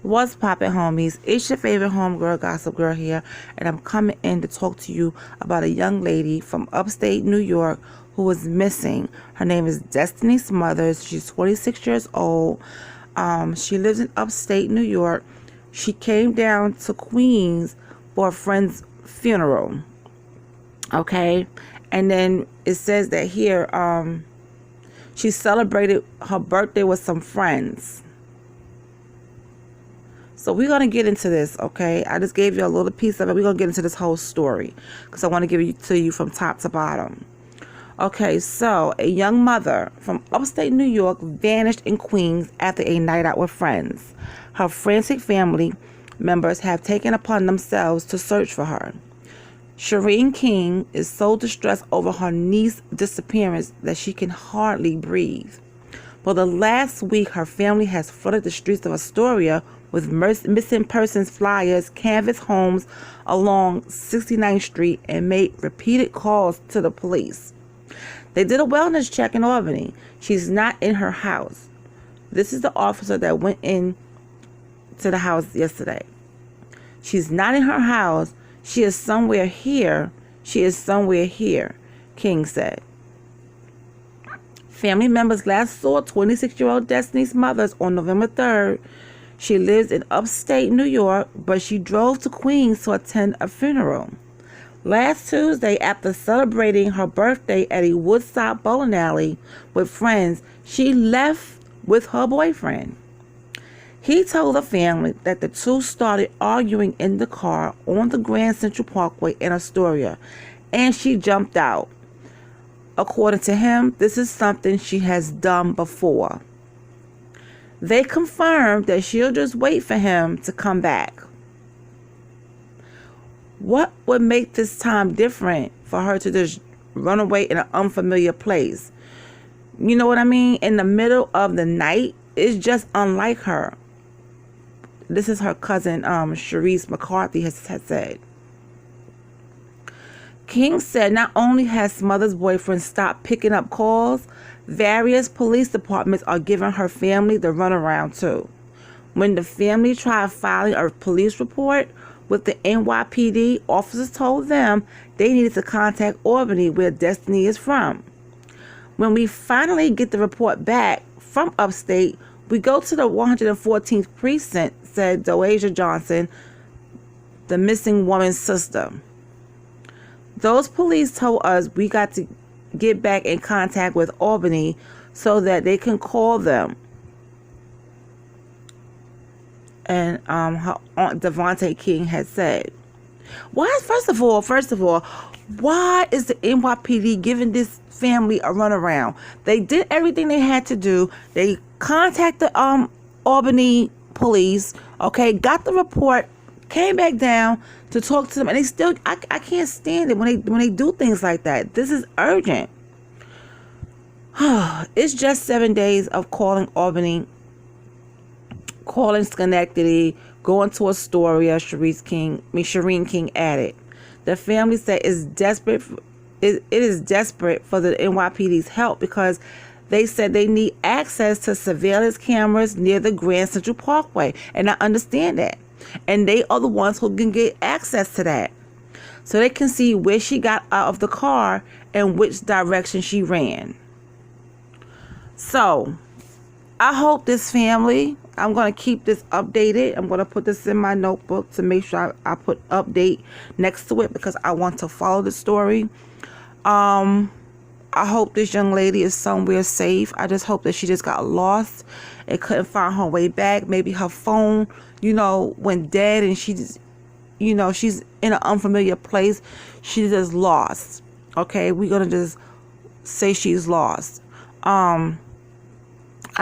What's poppin', homies? It's your favorite homegirl, Gossip Girl here, and I'm coming in to talk to you about a young lady from upstate New York who was missing. Her name is Destini Smothers. She's 26 years old. She lives in upstate New York. She came down to Queens for a friend's funeral. Okay, and then it says that here, she celebrated her birthday with some friends. So we're going to get into this, okay? I just gave you a little piece of it. We're going to get into this whole story because I want to give it to you from top to bottom. Okay, so a young mother from upstate New York vanished in Queens after a night out with friends. Her frantic family members have taken upon themselves to search for her. Shireen King is so distressed over her niece's disappearance that she can hardly breathe. For the last week, her family has flooded the streets of Astoria with missing persons flyers, canvassed homes along 69th Street, and made repeated calls to the police. They did a wellness check in Albany. She's not in her house. This is the officer that went in to the house yesterday. She's not in her house. She is somewhere here. She is somewhere here, King said. Family members last saw 26-year-old Destini Smothers on November 3rd. She lives in upstate New York, but she drove to Queens to attend a funeral. Last Tuesday, after celebrating her birthday at a Woodside bowling alley with friends, she left with her boyfriend. He told the family that the two started arguing in the car on the Grand Central Parkway in Astoria, and she jumped out. According to him, this is something she has done before. They confirmed that she'll just wait for him to come back. What would make this time different for her to just run away in an unfamiliar place? You know what I mean? In the middle of the night, it's just unlike her. This is her cousin, Sharice McCarthy, has said. King said not only has Smothers' boyfriend stopped picking up calls, various police departments are giving her family the runaround too. When the family tried filing a police report with the NYPD, officers told them they needed to contact Albany, where Destini is from. When we finally get the report back from upstate, we go to the 114th precinct, said Doasia Johnson, the missing woman's sister. Those police told us we got to get back in contact with Albany so that they can call them. And her aunt Devontae King had said, first of all, why is the NYPD giving this family a runaround? They did everything they had to do. They contacted Albany police, okay, got the report, came back down to talk to them, and they still, I can't stand it when they do things like that. This is urgent. It's just 7 days of calling Albany, calling Schenectady, going to Astoria. Shireen King added. The family said it is desperate for the NYPD's help because they said they need access to surveillance cameras near the Grand Central Parkway, and I understand that. And they are the ones who can get access to that, so they can see where she got out of the car and which direction she ran. So I hope this family, I'm going to keep this updated. I'm going to put this in my notebook to make sure I put update next to it because I want to follow the story. I hope this young lady is somewhere safe. I just hope that she just got lost and couldn't find her way back. Maybe her phone, went dead and she just, she's in an unfamiliar place. She's just lost. Okay, we're going to just say she's lost. I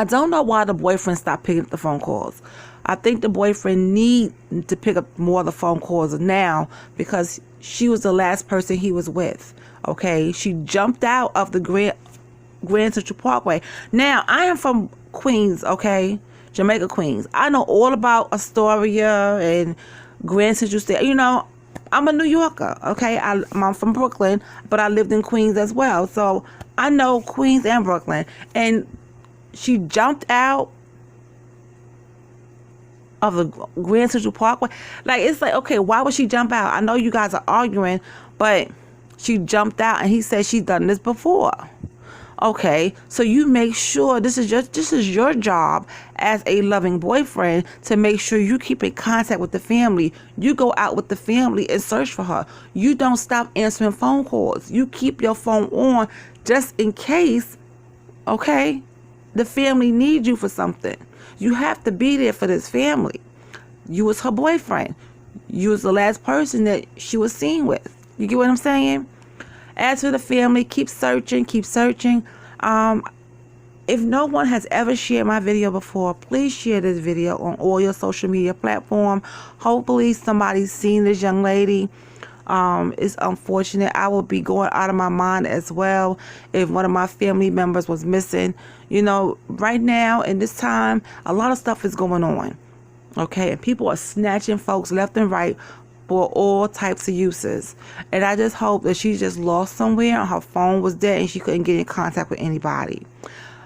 don't know why the boyfriend stopped picking up the phone calls. I think the boyfriend need to pick up more of the phone calls now because she was the last person he was with. Okay, she jumped out of the Grand Central Parkway. Now, I am from Queens, okay, Jamaica, Queens. I know all about Astoria and Grand Central State. I'm a New Yorker, okay. I'm from Brooklyn, but I lived in Queens as well, so I know Queens and Brooklyn. And she jumped out of the Grand Central Parkway. Like, it's like, okay, why would she jump out? I know you guys are arguing, but she jumped out, and he said she's done this before. Okay, so you make sure this is your job as a loving boyfriend to make sure you keep in contact with the family. You go out with the family and search for her. You don't stop answering phone calls. You keep your phone on just in case, okay, the family needs you for something. You have to be there for this family. You was her boyfriend. You was the last person that she was seen with. You get what I'm saying? As for the family, keep searching, keep searching. If no one has ever shared my video before, please share this video on all your social media platforms. Hopefully somebody's seen this young lady. It's unfortunate. I will be going out of my mind as well if one of my family members was missing. You know, right now in this time, a lot of stuff is going on. Okay, and people are snatching folks left and right for all types of uses. And I just hope that she just lost somewhere and her phone was dead and she couldn't get in contact with anybody.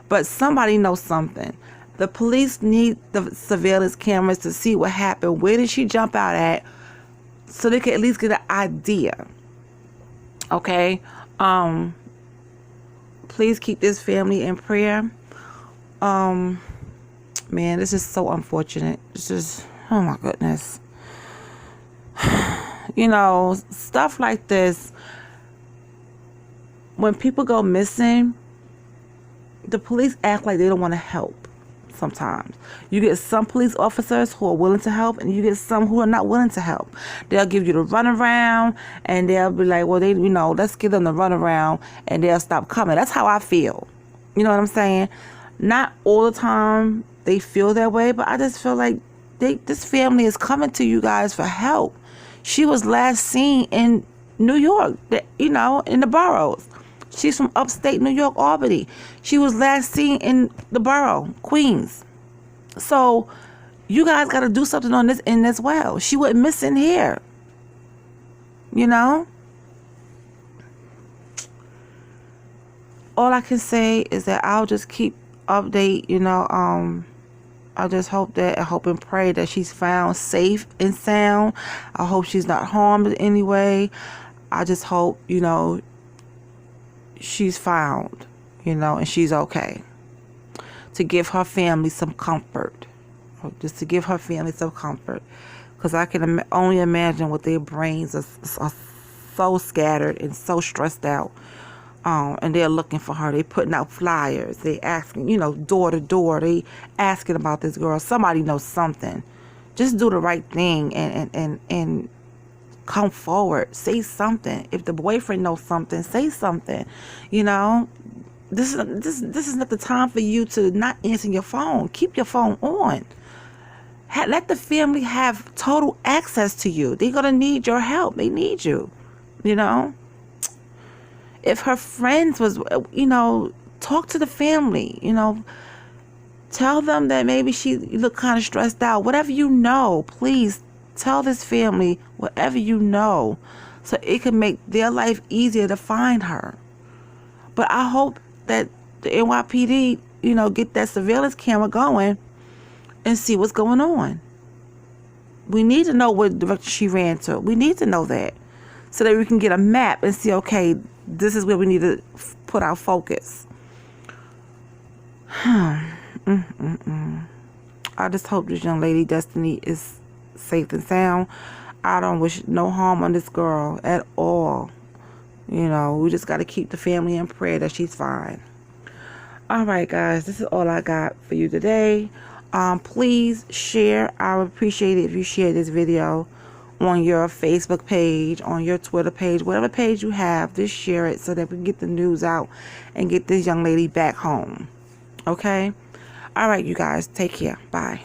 But somebody knows something. The police need the surveillance cameras to see what happened. Where did she jump out at? So they can at least get an idea. Okay? Please keep this family in prayer. Man, this is so unfortunate. This is, oh my goodness. You know, stuff like this, when people go missing, the police act like they don't want to help sometimes. You get some police officers who are willing to help, and you get some who are not willing to help. They'll give you the runaround, and they'll be like, well, let's give them the runaround, and they'll stop coming. That's how I feel. You know what I'm saying? Not all the time they feel that way, but I just feel like this family is coming to you guys for help. She was last seen in New York, you know, in the boroughs. She's from upstate New York, Albany. She was last seen in the borough, Queens. So you guys got to do something on this end as well. She went missing here. You know? All I can say is that I'll just keep update, you know, I just hope and pray that she's found safe and sound. I hope she's not harmed in any way. I just hope, you know, she's found, you know, and she's okay. To give her family some comfort. Just to give her family some comfort. Because I can only imagine what their brains are so scattered and so stressed out. And they're looking for her. They putting out flyers. They asking, you know, door to door. They asking about this girl. Somebody knows something. Just do the right thing and come forward. Say something. If the boyfriend knows something, say something. You know, this is not the time for you to not answer your phone. Keep your phone on. Let the family have total access to you. They're gonna need your help. They need you. You know. If her friends was, you know, talk to the family, you know, tell them that maybe she looked kind of stressed out. Whatever you know, please tell this family whatever you know so it can make their life easier to find her. But I hope that the NYPD, you know, get that surveillance camera going and see what's going on. We need to know what direction she ran to. We need to know that so that we can get a map and see, okay, this is where we need to put our focus. I just hope this young lady, Destiny, is safe and sound. I don't wish no harm on this girl at all. You know, we just got to keep the family in prayer that she's fine. All right, guys, this is all I got for you today. Please share. I would appreciate it if you share this video on your Facebook page, on your Twitter page, whatever page you have. Just share it so that we can get the news out and get this young lady back home. Okay? All right, you guys. Take care. Bye.